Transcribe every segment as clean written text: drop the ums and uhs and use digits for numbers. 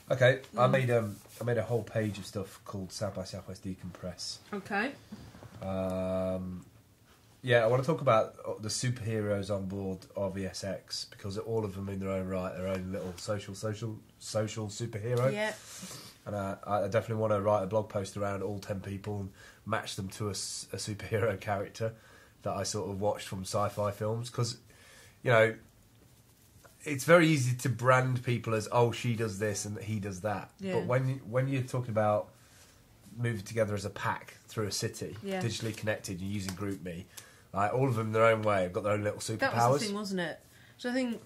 Okay, I made a whole page of stuff called South by Southwest Decompress. Okay. Yeah, I want to talk about the superheroes on board RVSX because all of them in their own right, their own little social superhero. Yeah. And I definitely want to write a blog post around all 10 people and match them to a superhero character that I sort of watched from sci-fi films because, you know, it's very easy to brand people as, oh, she does this and he does that. Yeah. But when you're talking about moving together as a pack through a city, digitally connected, you're using GroupMe, like, all of them in their own way have got their own little superpowers. That was the thing, wasn't it? So I think...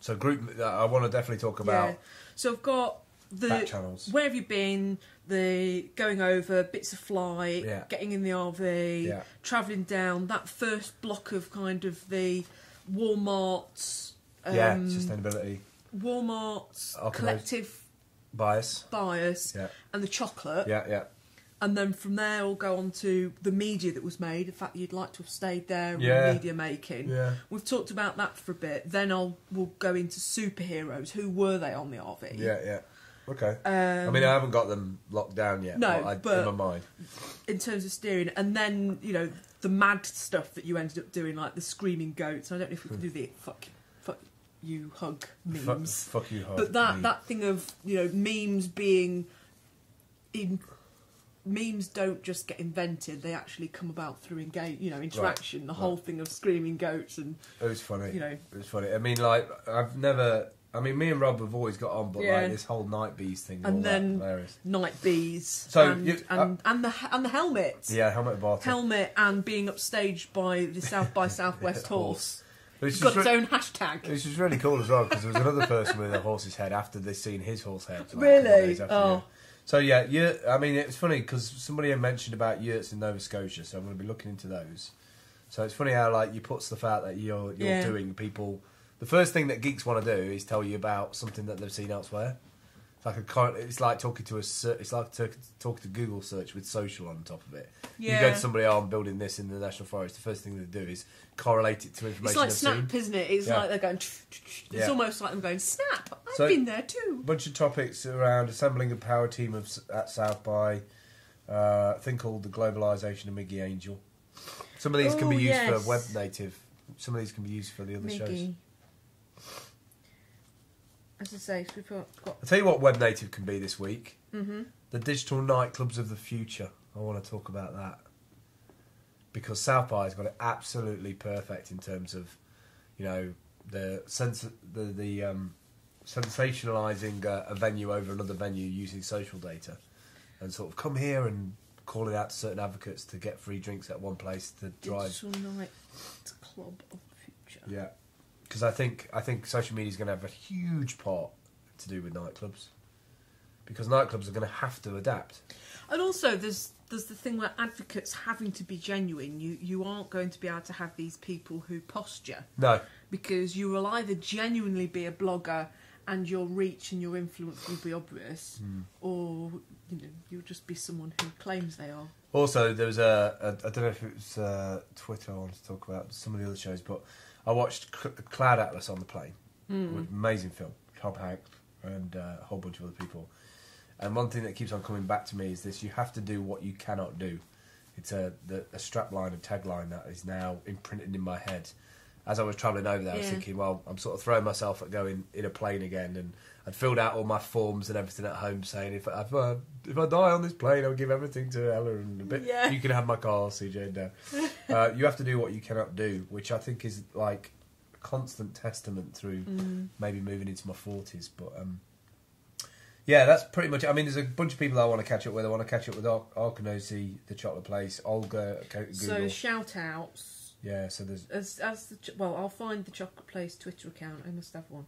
So GroupMe, I want to definitely talk about... Yeah. So I've got the... back channels. Where have you been? The going over, bits of flight, getting in the RV, travelling down, that first block of kind of the Walmart's... sustainability. Walmart's collective bias, and the chocolate. Yeah. And then from there, we'll go on to the media that was made. The fact that you'd like to have stayed there, and media making. Yeah. We've talked about that for a bit. Then we'll go into superheroes. Who were they on the RV? Yeah. Okay. I mean, I haven't got them locked down yet. No, but in my mind, in terms of steering, and then the mad stuff that you ended up doing, like the screaming goats. I don't know if we can do the fuck you hug memes. Fuck you hug. But that thing of memes being in. Memes don't just get invented; they actually come about through interaction. Right. The whole thing of screaming goats and it was funny. It was funny. I mean, like me and Rob have always got on, but like this whole night bees thing, and then hilarious. Night bees, so and the helmet, helmet bottom, helmet, and being upstaged by the South by Southwest horse. It's got its own hashtag. Which was really cool as well because there was another person with a horse's head after they'd seen his horse head. Like, really? So I mean, it's funny because somebody had mentioned about yurts in Nova Scotia, so I'm going to be looking into those. So it's funny how like you put stuff out that you're doing. People, the first thing that geeks want to do is tell you about something that they've seen elsewhere. It's like talking to talking to Google search with social on top of it. Yeah. You go to somebody, I'm building this in the National Forest. The first thing they do is correlate it to information. It's like Snap, isn't it? It's like they're going. It's almost like them going Snap. I've been there too. Bunch of topics around assembling a power team at South by. A thing called the globalisation of Miggy Angel. Some of these can be used for web native. Some of these can be used for the other shows. As I say, we've got... I'll tell you what web native can be this week. Mm-hmm. The digital nightclubs of the future. I want to talk about that. Because South by has got it absolutely perfect in terms of, the sensationalising a venue over another venue using social data. And sort of come here and calling out to certain advocates to get free drinks at one place to drive... Digital nightclub of the future. Yeah. Because I think social media is going to have a huge part to do with nightclubs, because nightclubs are going to have to adapt. And also, there's the thing where advocates having to be genuine. You aren't going to be able to have these people who posture. No, because you will either genuinely be a blogger and your reach and your influence will be obvious, or you'll just be someone who claims they are. Also, there was I don't know if it was Twitter I wanted to talk about, some of the other shows, but I watched Cloud Atlas on the plane. Amazing film. Tom Hanks and a whole bunch of other people. And one thing that keeps on coming back to me is this: you have to do what you cannot do. It's a strapline and tagline that is now imprinted in my head. As I was travelling over there, I was thinking, well, I'm sort of throwing myself at going in a plane again, and I'd filled out all my forms and everything at home, saying if I die on this plane, I'll give everything to Ella and a bit. Yeah. You can have my car, CJ. Now, you have to do what you cannot do, which I think is like a constant testament through maybe moving into my 40s. But yeah, that's pretty much it. I mean, there's a bunch of people that I want to catch up with. I want to catch up with Arkanosi, the chocolate place, Olga, Google. So shout outs. Yeah, so there's... I'll find the chocolate place Twitter account. I must have one.